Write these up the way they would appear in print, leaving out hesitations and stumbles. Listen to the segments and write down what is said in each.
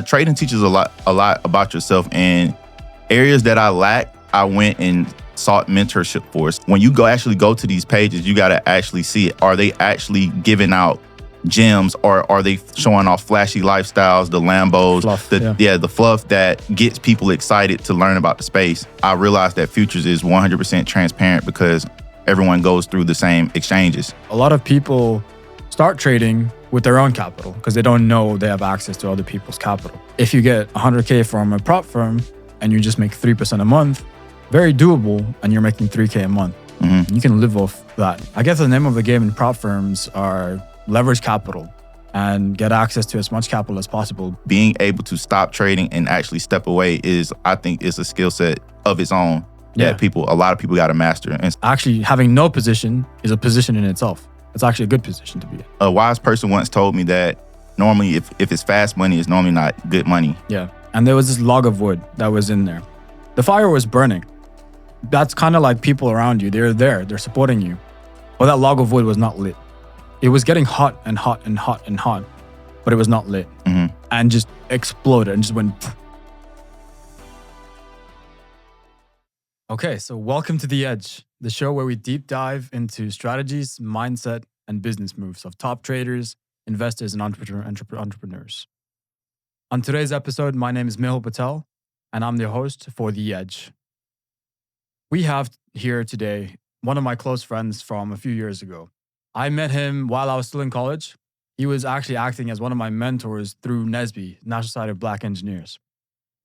Trading teaches a lot about yourself, and areas that I lack, I went and sought mentorship for. When you actually go to these pages, you got to actually see it. Are they actually giving out gems, or are they showing off flashy lifestyles, the Lambos, fluff, the fluff that gets people excited to learn about the space? I realized that futures is 100% transparent because everyone goes through the same exchanges. A lot of people start trading with their own capital because they don't know they have access to other people's capital. If you get 100K from a prop firm and you just make 3% a month, very doable, and you're making 3K a month. Mm-hmm. You can live off that. I guess the name of the game in prop firms are leverage capital and get access to as much capital as possible. Being able to stop trading and actually step away I think is a skill set of its own that a lot of people got to master. And actually having no position is a position in itself. It's actually a good position to be in. A wise person once told me that normally if it's fast money, it's normally not good money. Yeah. And there was this log of wood that was in there. The fire was burning. That's kind of like people around you. They're there. They're supporting you. But that log of wood was not lit. It was getting hot and hot and hot and hot, but it was not lit. Mm-hmm. And just exploded and just went. Poof. Okay, so welcome to The Edge, the show where we deep dive into strategies, mindset, and business moves of top traders, investors, and entrepreneurs. On today's episode, my name is Mehul Patel, and I'm the host for The Edge. We have here today one of my close friends from a few years ago. I met him while I was still in college. He was actually acting as one of my mentors through NSBE, National Society of Black Engineers.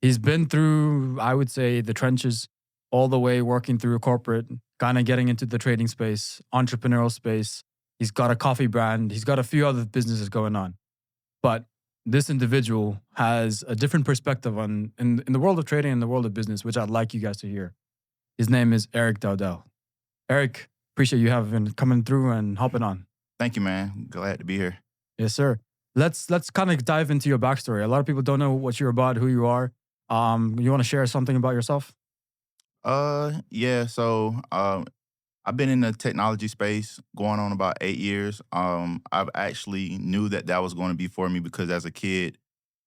He's been through, I would say, the trenches, all the way working through a corporate, kind of getting into the trading space, entrepreneurial space. He's got a coffee brand. He's got a few other businesses going on. But this individual has a different perspective in the world of trading and the world of business, which I'd like you guys to hear. His name is Eric Dowdell. Eric, appreciate you having coming through and hopping on. Thank you, man. Glad to be here. Yes, sir. Let's kind of dive into your backstory. A lot of people don't know what you're about, who you are. You want to share something about yourself? Yeah. So, I've been in the technology space going on about 8 years. I've actually knew that was going to be for me because as a kid,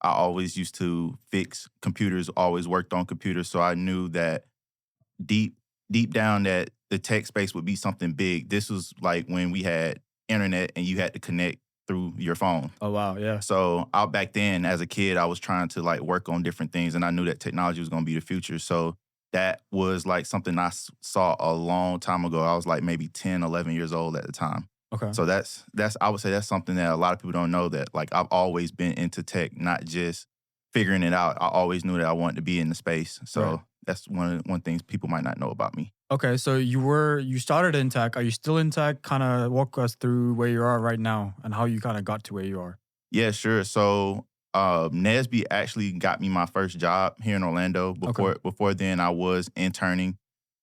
I always used to fix computers, always worked on computers. So I knew that deep down that the tech space would be something big. This was like when we had internet and you had to connect through your phone. Oh, wow. Yeah. So out back then as a kid, I was trying to like work on different things and I knew that technology was going to be the future. So that was like something I saw a long time ago. I was like maybe 10, 11 years old at the time. Okay. So that's I would say that's something that a lot of people don't know, that like I've always been into tech, not just figuring it out. I always knew that I wanted to be in the space. So Right. That's one things people might not know about me. Okay, so you started in tech. Are you still in tech? Kind of walk us through where you are right now and how you kind of got to where you are. Yeah, sure. So NSBE actually got me my first job here in Orlando. Before then, I was interning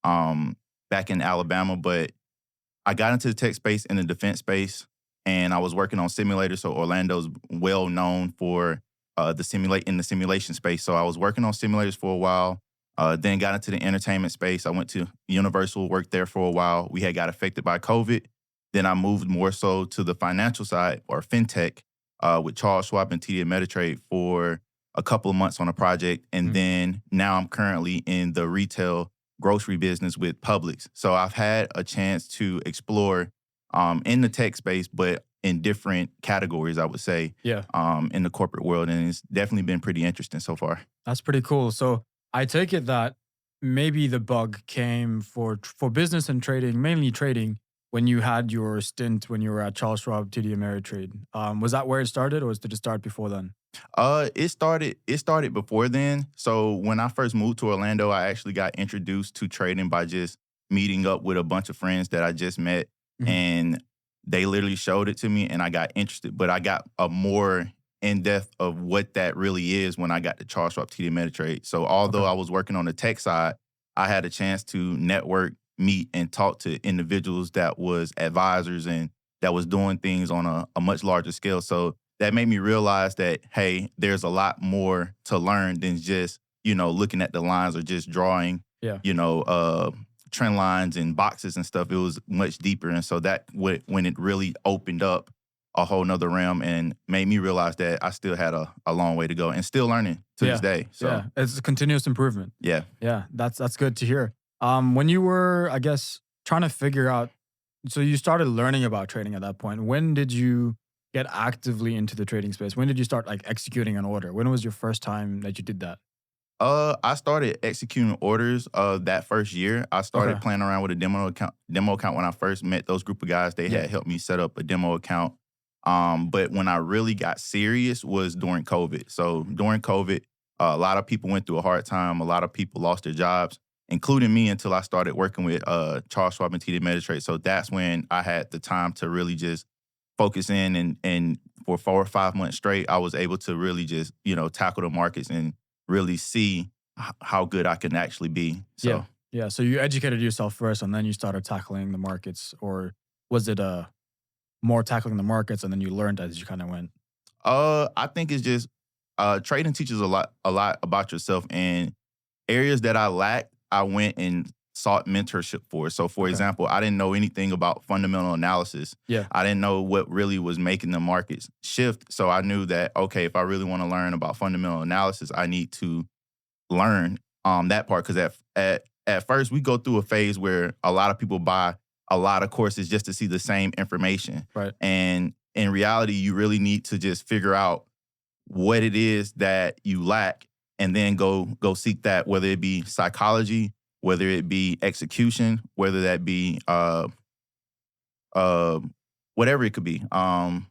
back in Alabama, but I got into the tech space in the defense space, and I was working on simulators. So Orlando's well known for the simulation space. So I was working on simulators for a while. Then got into the entertainment space. I went to Universal, worked there for a while. We had got affected by COVID. Then I moved more so to the financial side, or FinTech, with Charles Schwab and TD Ameritrade for a couple of months on a project. And then now I'm currently in the retail grocery business with Publix. So I've had a chance to explore in the tech space, but in different categories, I would say, in the corporate world. And it's definitely been pretty interesting so far. That's pretty cool. So I take it that maybe the bug came for business and trading, mainly trading, when you had your stint when you were at Charles Schwab, TD Ameritrade. Was that where it started, or did it start before then? It started before then. So when I first moved to Orlando, I actually got introduced to trading by just meeting up with a bunch of friends that I just met, and they literally showed it to me, and I got interested. But I got a more in-depth of what that really is when I got to Charles Schwab, TD Ameritrade. So although I was working on the tech side, I had a chance to network, meet, and talk to individuals that was advisors and that was doing things on a much larger scale. So that made me realize that, hey, there's a lot more to learn than just, looking at the lines or just drawing, trend lines and boxes and stuff. It was much deeper. And so that when it really opened up a whole nother realm and made me realize that I still had a long way to go and still learning to this day. So it's a continuous improvement. yeah. That's good to hear. When you were, I guess, trying to figure out, so you started learning about trading at that point. When did you get actively into the trading space? When did you start like executing an order? When was your first time that you did that? I started executing orders that first year. I started playing around with a demo account when I first met those group of guys. They had helped me set up a demo account. But when I really got serious was during COVID. So during COVID, a lot of people went through a hard time. A lot of people lost their jobs, including me, until I started working with Charles Schwab and TD Ameritrade. So that's when I had the time to really just focus in, and for 4 or 5 months straight, I was able to really just, tackle the markets and really see how good I can actually be. So yeah. So you educated yourself first, and then you started tackling the markets, or was it more tackling the markets and then you learned as you kind of went? I think it's just trading teaches a lot about yourself, and areas that I lacked, I went and sought mentorship for. So for example, I didn't know anything about fundamental analysis. Yeah. I didn't know what really was making the markets shift. So I knew that, okay, if I really want to learn about fundamental analysis, I need to learn that part. Because at first we go through a phase where a lot of people buy a lot of courses just to see the same information. Right. And in reality, you really need to just figure out what it is that you lack and then go seek that, whether it be psychology, whether it be execution, whether that be whatever it could be. No,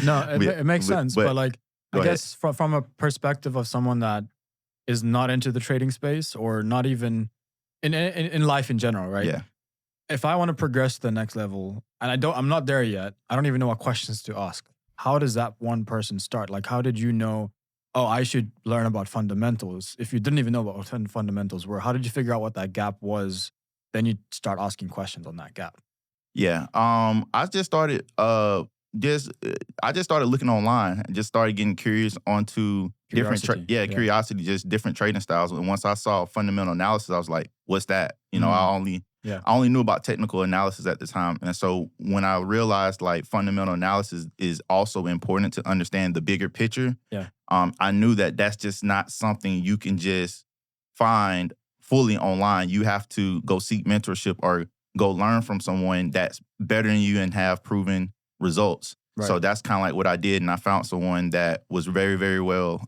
it makes sense. But like, I guess from a perspective of someone that is not into the trading space or not even in life in general, right? Yeah. If I want to progress to the next level and I'm not there yet, I don't even know what questions to ask. How does that one person start? Like, how did you know, oh, I should learn about fundamentals? If you didn't even know what fundamentals were, how did you figure out what that gap was? Then you start asking questions on that gap. Yeah. I just started looking online and just started getting curious onto curiosity, just different trading styles. And once I saw fundamental analysis, I was like, what's that? I only knew about technical analysis at the time. And so when I realized like fundamental analysis is also important to understand the bigger picture, I knew that that's just not something you can just find fully online. You have to go seek mentorship or go learn from someone that's better than you and have proven results. Right. So that's kind of like what I did, and I found someone that was very, very well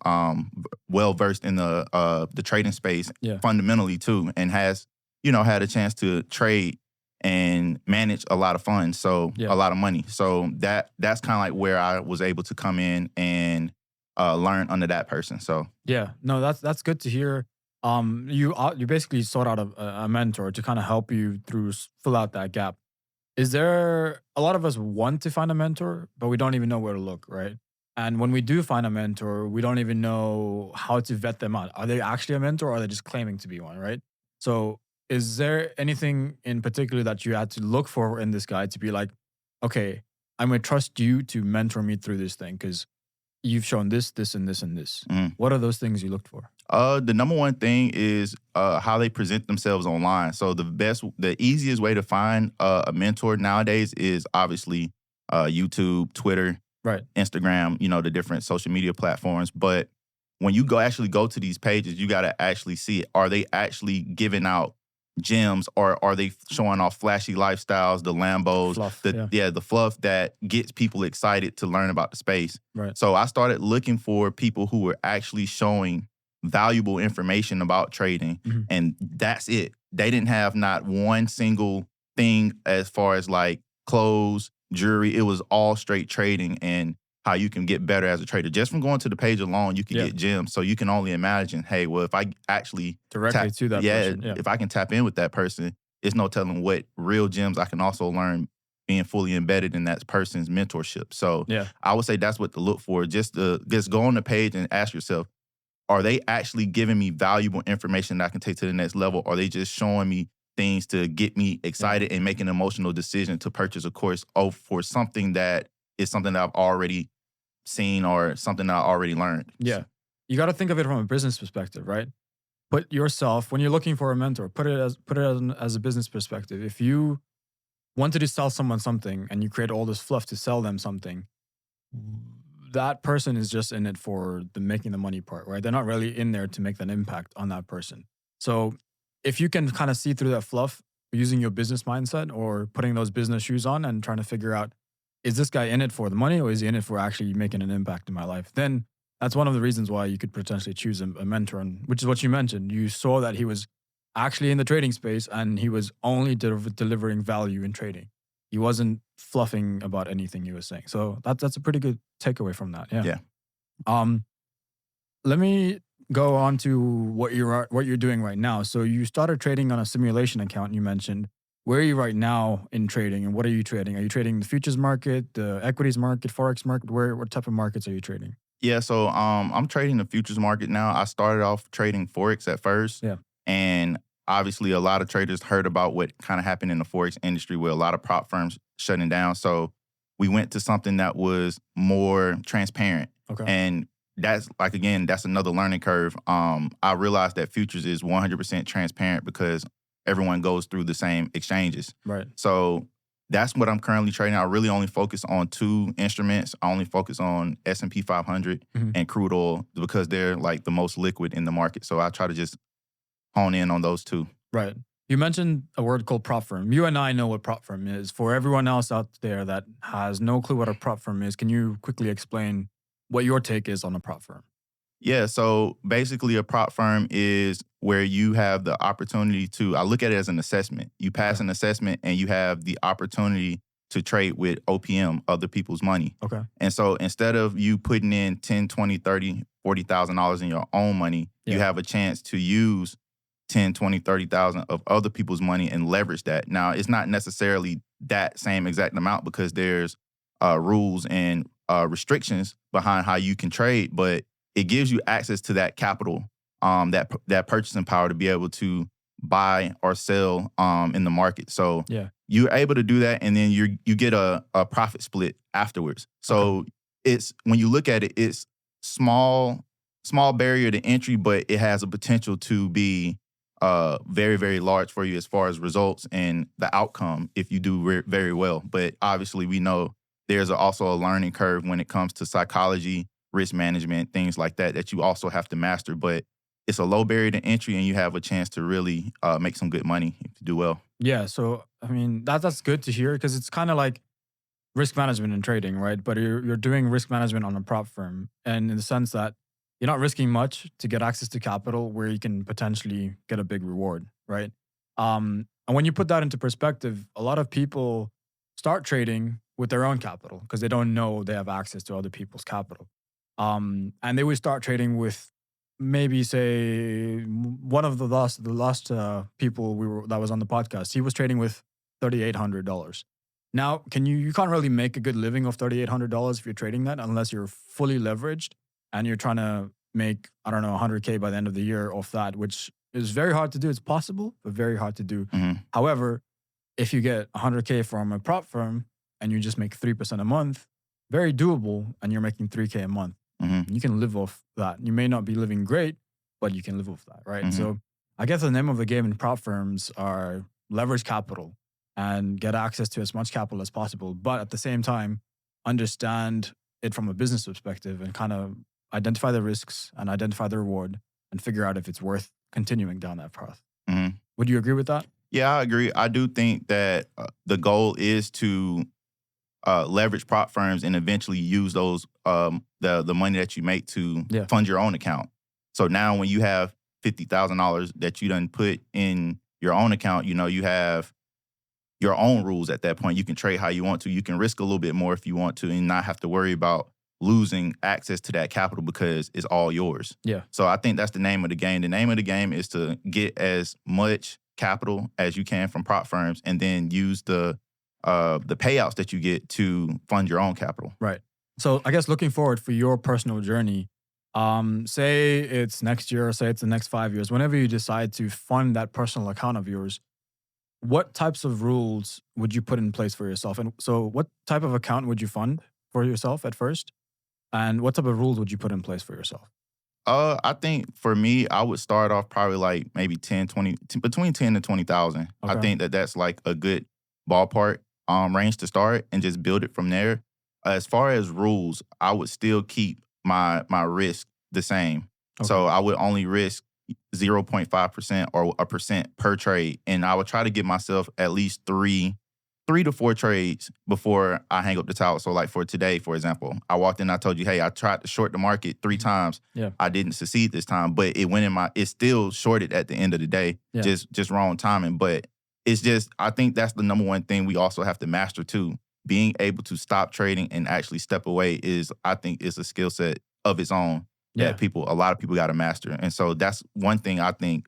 versed in the trading space fundamentally too, and has had a chance to trade and manage a lot of funds, so a lot of money. So that's kind of like where I was able to come in and learn under that person. So no, that's good to hear. You basically sought out a mentor to kind of help you fill out that gap. Is there, a lot of us want to find a mentor, but we don't even know where to look, right? And when we do find a mentor, we don't even know how to vet them out. Are they actually a mentor or are they just claiming to be one, right? So is there anything in particular that you had to look for in this guy to be like, okay, I'm going to trust you to mentor me through this thing because you've shown this, this, and this, and this. Mm. What are those things you looked for? The number one thing is how they present themselves online. So the easiest way to find a mentor nowadays is obviously YouTube, Twitter, right, Instagram, the different social media platforms. But when you actually go to these pages, you got to actually see it. Are they actually giving out gems, or are they showing off flashy lifestyles, the Lambos, the fluff that gets people excited to learn about the space? Right. So I started looking for people who were actually showing valuable information about trading, and that's it. They didn't have not one single thing as far as like clothes, jewelry. It was all straight trading and how you can get better as a trader. Just from going to the page alone, you can get gems. So you can only imagine, hey, well, if I actually directly to that person, if I can tap in with that person, it's no telling what real gems I can also learn being fully embedded in that person's mentorship. So I would say that's what to look for. Just go on the page and ask yourself, are they actually giving me valuable information that I can take to the next level? Or are they just showing me things to get me excited and make an emotional decision to purchase a course for something that is something that I've already seen or something that I already learned? Yeah. You got to think of it from a business perspective, right? Put yourself, when you're looking for a mentor, put it as a business perspective. If you wanted to sell someone something and you create all this fluff to sell them something, that person is just in it for the making the money part, right? They're not really in there to make an impact on that person. So if you can kind of see through that fluff using your business mindset or putting those business shoes on and trying to figure out, is this guy in it for the money or is he in it for actually making an impact in my life? Then that's one of the reasons why you could potentially choose a mentor, and which is what you mentioned. You saw that he was actually in the trading space and he was only delivering value in trading. He wasn't fluffing about anything he was saying. So that's a pretty good takeaway from that. Yeah. Yeah. Let me go on to what you're doing right now. So you started trading on a simulation account, you mentioned. Where are you right now in trading, and what are you trading? Are you trading the futures market, the equities market, Forex market? What type of markets are you trading? Yeah, so I'm trading the futures market now. I started off trading Forex at first. Yeah. And obviously a lot of traders heard about what kind of happened in the Forex industry with a lot of prop firms shutting down. So we went to something that was more transparent. Okay. And that's like, again, that's another learning curve. I realized that futures is 100% transparent because everyone goes through the same exchanges. Right. So that's what I'm currently trading. I really only focus on two instruments. I only focus on S&P 500 and crude oil because they're like the most liquid in the market. So I try to just hone in on those two. Right. You mentioned a word called prop firm. You and I know what prop firm is. For everyone else out there that has no clue what a prop firm is, can you quickly explain what your take is on a prop firm? Yeah, so basically a prop firm is where you have the opportunity to, I look at it as an assessment. You pass an assessment and you have the opportunity to trade with OPM, other people's money. Okay. And so instead of you putting in 10, 20, 30, $40,000 in your own money, you have a chance to use 10, 20, 30,000 of other people's money and leverage that. Now, it's not necessarily that same exact amount because there's rules and restrictions behind how you can trade, but it gives you access to that capital, that purchasing power to be able to buy or sell in the market. So you're able to do that, and then you get a profit split afterwards. So it's, when you look at it, it's small barrier to entry, but it has a potential to be very, very large for you as far as results and the outcome if you do very well. But obviously, we know there's also a learning curve when it comes to psychology, risk management, things like that you also have to master. But it's a low barrier to entry, and you have a chance to really make some good money if you do well. Yeah, so I mean that's good to hear because it's kind of like risk management in trading, right? But you're doing risk management on a prop firm, and in the sense that you're not risking much to get access to capital where you can potentially get a big reward, right? And when you put that into perspective, a lot of people start trading with their own capital because they don't know they have access to other people's capital. And they would start trading with maybe, say, one of the last people that was on the podcast. He was trading with $3,800. Now, you can't really make a good living off $3,800 if you're trading that unless you're fully leveraged and you're trying to make, I don't know, 100K by the end of the year off that, which is very hard to do. It's possible, but very hard to do. However, if you get 100K from a prop firm and you just make 3% a month, very doable, and you're making 3K a month. You can live off that. You may not be living great, but you can live off that, right? So I guess the name of the game in prop firms are leverage capital and get access to as much capital as possible, but at the same time, understand it from a business perspective and kind of identify the risks and identify the reward and figure out if it's worth continuing down that path. Would you agree with that? Yeah, I agree. I do think that the goal is to leverage prop firms and eventually use those the money that you make to fund your own account. So now when you have $50,000 that you done put in your own account, you have your own rules at that point. You can trade how you want to. You can risk a little bit more if you want to and not have to worry about losing access to that capital because it's all yours. Yeah. So I think that's the name of the game. The name of the game is to get as much capital as you can from prop firms and then use the payouts that you get to fund your own capital. Right. So I guess looking forward for your personal journey, say it's next year, say it's the next 5 years, whenever you decide to fund that personal account of yours, what types of rules would you put in place for yourself? And so what type of account would you fund for yourself at first? And what type of rules would you put in place for yourself? I think for me, I would start off probably like maybe 10, 20, between 10 and 20,000. I think that's like a good ballpark. range to start and just build it from there. As far as rules, I would still keep my risk the same. So I would only risk 0.5% or a percent per trade. And I would try to give myself at least three to four trades before I hang up the towel. So like for today, for example, I walked in, I told you, hey, I tried to short the market 3 times. Yeah. I didn't succeed this time, but it went it still shorted at the end of the day, just wrong timing. But it's just, I think that's the number one thing we also have to master too. Being able to stop trading and actually step away I think is a skill set of its own that a lot of people got to master. And so that's one thing I think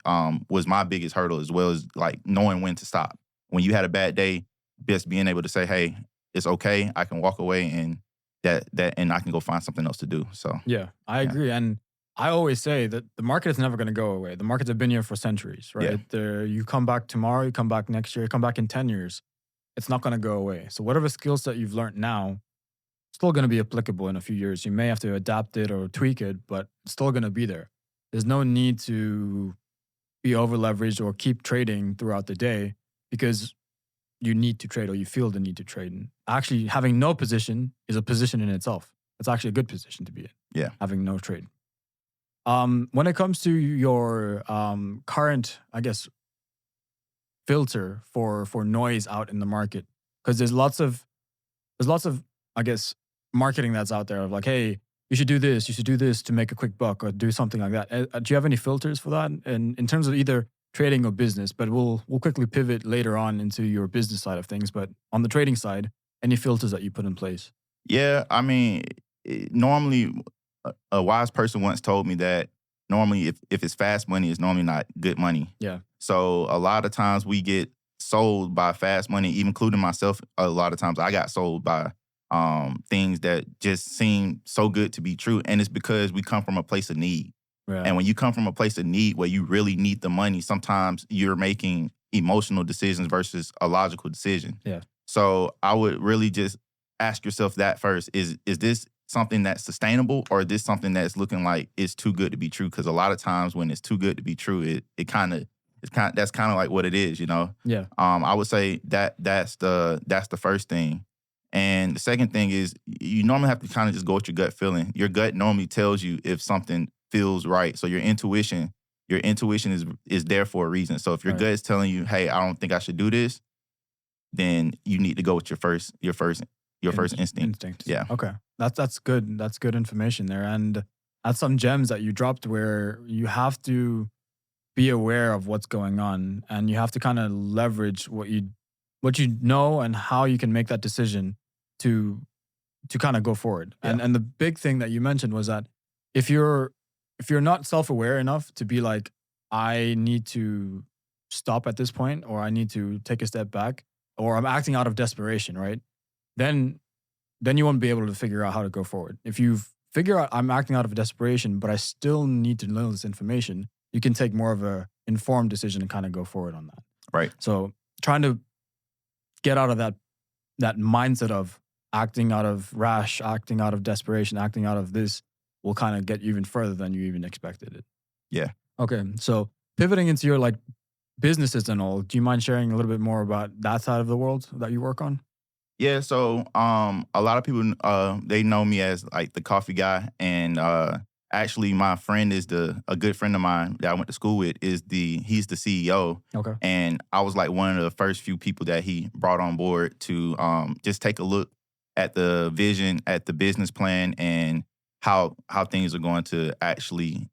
was my biggest hurdle, as well as like knowing when to stop. When you had a bad day, just being able to say, hey, it's okay, I can walk away and and I can go find something else to do. So I agree. And I always say that the market is never going to go away. The markets have been here for centuries, right? You come back tomorrow, you come back next year, you come back in 10 years. It's not going to go away. So whatever skill set you've learned now, still going to be applicable in a few years. You may have to adapt it or tweak it, but it's still going to be there. There's no need to be over leveraged or keep trading throughout the day because you need to trade or you feel the need to trade. And actually having no position is a position in itself. It's actually a good position to be in. Yeah. Having no trade. When it comes to your current, I guess, filter for noise out in the market, because there's lots of, I guess, marketing that's out there of like, hey, you should do this to make a quick buck or do something like that. Do you have any filters for that? And in terms of either trading or business, but we'll quickly pivot later on into your business side of things. But on the trading side, any filters that you put in place? Yeah, I mean, normally a wise person once told me that normally if it's fast money, it's normally not good money. Yeah. So a lot of times we get sold by fast money, even including myself. A lot of times I got sold by things that just seem so good to be true. And it's because we come from a place of need. Yeah. And when you come from a place of need where you really need the money, sometimes you're making emotional decisions versus a logical decision. Yeah. So I would really just ask yourself that first. Is this something that's sustainable, or is this something that's looking like it's too good to be true? Because a lot of times when it's too good to be true, that's kind of like what it is, you know? Yeah. I would say that's the first thing. And the second thing is you normally have to kind of just go with your gut feeling. Your gut normally tells you if something feels right. So your intuition is there for a reason. So if your gut is telling you, hey, I don't think I should do this, then you need to go with your first instinct. Yeah. Okay. That's good. That's good information there. And that's some gems that you dropped where you have to be aware of what's going on and you have to kind of leverage what you know and how you can make that decision to kind of go forward. Yeah. And the big thing that you mentioned was that if you're not self-aware enough to be like, I need to stop at this point, or I need to take a step back, or I'm acting out of desperation, right? Then you won't be able to figure out how to go forward. If you figure out I'm acting out of desperation, but I still need to know this information, you can take more of a informed decision and kind of go forward on that. Right. So trying to get out of that mindset of acting out of rash, acting out of desperation, acting out of this will kind of get you even further than you even expected it. Yeah. Okay. So pivoting into your like businesses and all, do you mind sharing a little bit more about that side of the world that you work on? Yeah. So a lot of people they know me as like the coffee guy, and actually my friend is a good friend of mine that I went to school with he's the CEO. Okay. And I was like one of the first few people that he brought on board to just take a look at the vision, at the business plan, and how things are going to actually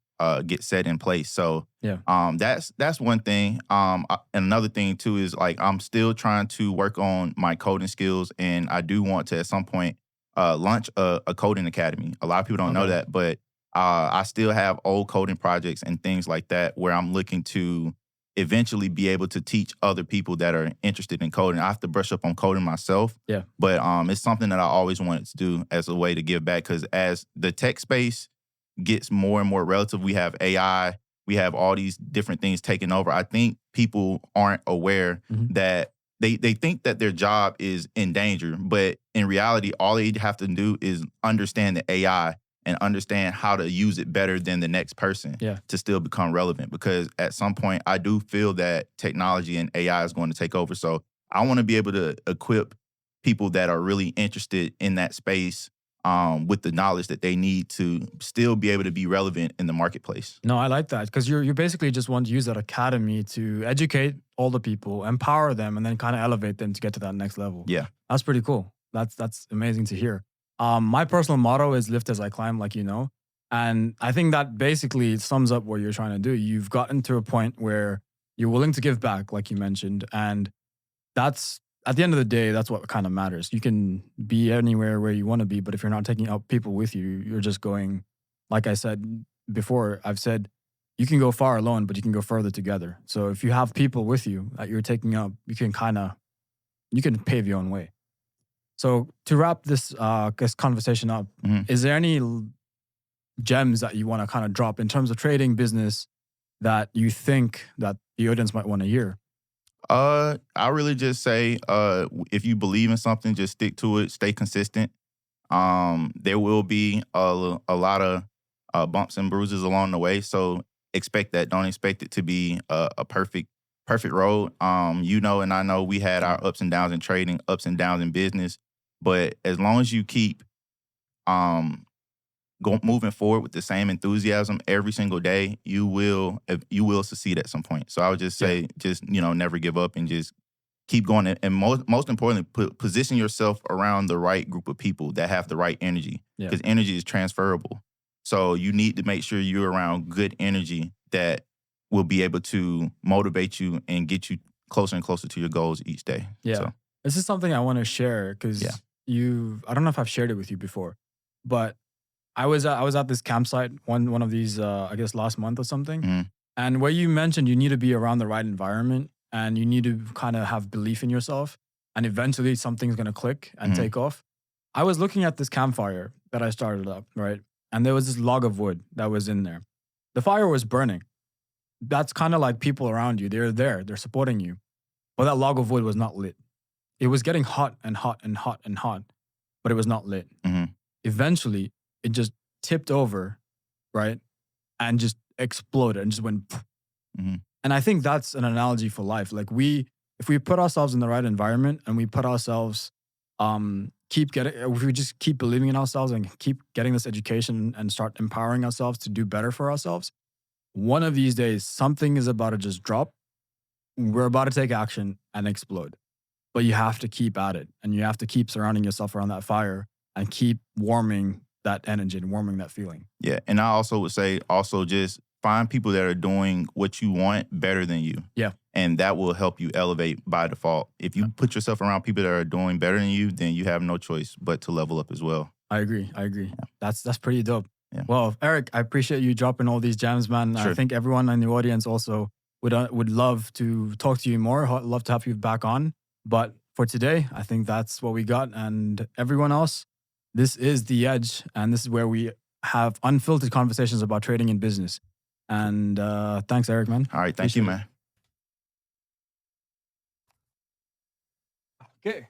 get set in place. So that's one thing. And another thing too is like I'm still trying to work on my coding skills, and I do want to at some point launch a coding academy. A lot of people don't know that, but I still have old coding projects and things like that where I'm looking to eventually be able to teach other people that are interested in coding. I have to brush up on coding myself. Yeah. But it's something that I always wanted to do as a way to give back, because as the tech space gets more and more relative, we have AI, we have all these different things taking over. I think people aren't aware that they think that their job is in danger, but in reality, all they have to do is understand the AI and understand how to use it better than the next person to still become relevant. Because at some point, I do feel that technology and AI is going to take over. So I want to be able to equip people that are really interested in that space with the knowledge that they need to still be able to be relevant in the marketplace. No, I like that because you basically just want to use that academy to educate all the people, empower them, and then kind of elevate them to get to that next level. Yeah. That's pretty cool. That's amazing to hear. My personal motto is lift as I climb, like you know. And I think that basically sums up what you're trying to do. You've gotten to a point where you're willing to give back, like you mentioned. And that's, at the end of the day, that's what kind of matters. You can be anywhere where you want to be, but if you're not taking out people with you, you're just going, like I said before, I've said, you can go far alone, but you can go further together. So if you have people with you that you're taking up, you can pave your own way. So to wrap this conversation up, is there any gems that you want to kind of drop in terms of trading business that you think that the audience might want to hear? I really just say, if you believe in something, just stick to it, stay consistent. There will be a lot of bumps and bruises along the way. So expect that. Don't expect it to be a perfect road. You know, and I know we had our ups and downs in trading, ups and downs in business. But as long as you keep moving forward with the same enthusiasm every single day, you will succeed at some point. So I would just say, just, you know, never give up and just keep going. And most importantly, position yourself around the right group of people that have the right energy, because energy is transferable. So you need to make sure you're around good energy that will be able to motivate you and get you closer and closer to your goals each day. Yeah. So This is something I want to share because I don't know if I've shared it with you before, but I was at this campsite one of these I guess last month or something, and where you mentioned you need to be around the right environment and you need to kind of have belief in yourself, and eventually something's gonna click and take off. I was looking at this campfire that I started up, right, and there was this log of wood that was in there. The fire was burning. That's kind of like people around you. They're there. They're supporting you, but that log of wood was not lit. It was getting hot and hot and hot and hot, but it was not lit. Eventually, it just tipped over, right? And just exploded and just went. And I think that's an analogy for life. Like if we put ourselves in the right environment and we put ourselves, if we just keep believing in ourselves and keep getting this education and start empowering ourselves to do better for ourselves, one of these days, something is about to just drop. We're about to take action and explode. But you have to keep at it, and you have to keep surrounding yourself around that fire and keep warming that energy and warming that feeling. Yeah, and I also would say just find people that are doing what you want better than you. Yeah. And that will help you elevate by default. If you put yourself around people that are doing better than you, then you have no choice but to level up as well. I agree. Yeah. That's pretty dope. Yeah. Well, Eric, I appreciate you dropping all these gems, man. Sure. I think everyone in the audience also would love to talk to you more, love to have you back on. But for today, I think that's what we got. And everyone else, this is The Edge, and this is where we have unfiltered conversations about trading and business. And thanks, Eric, man. All right. Thank you, man. Okay.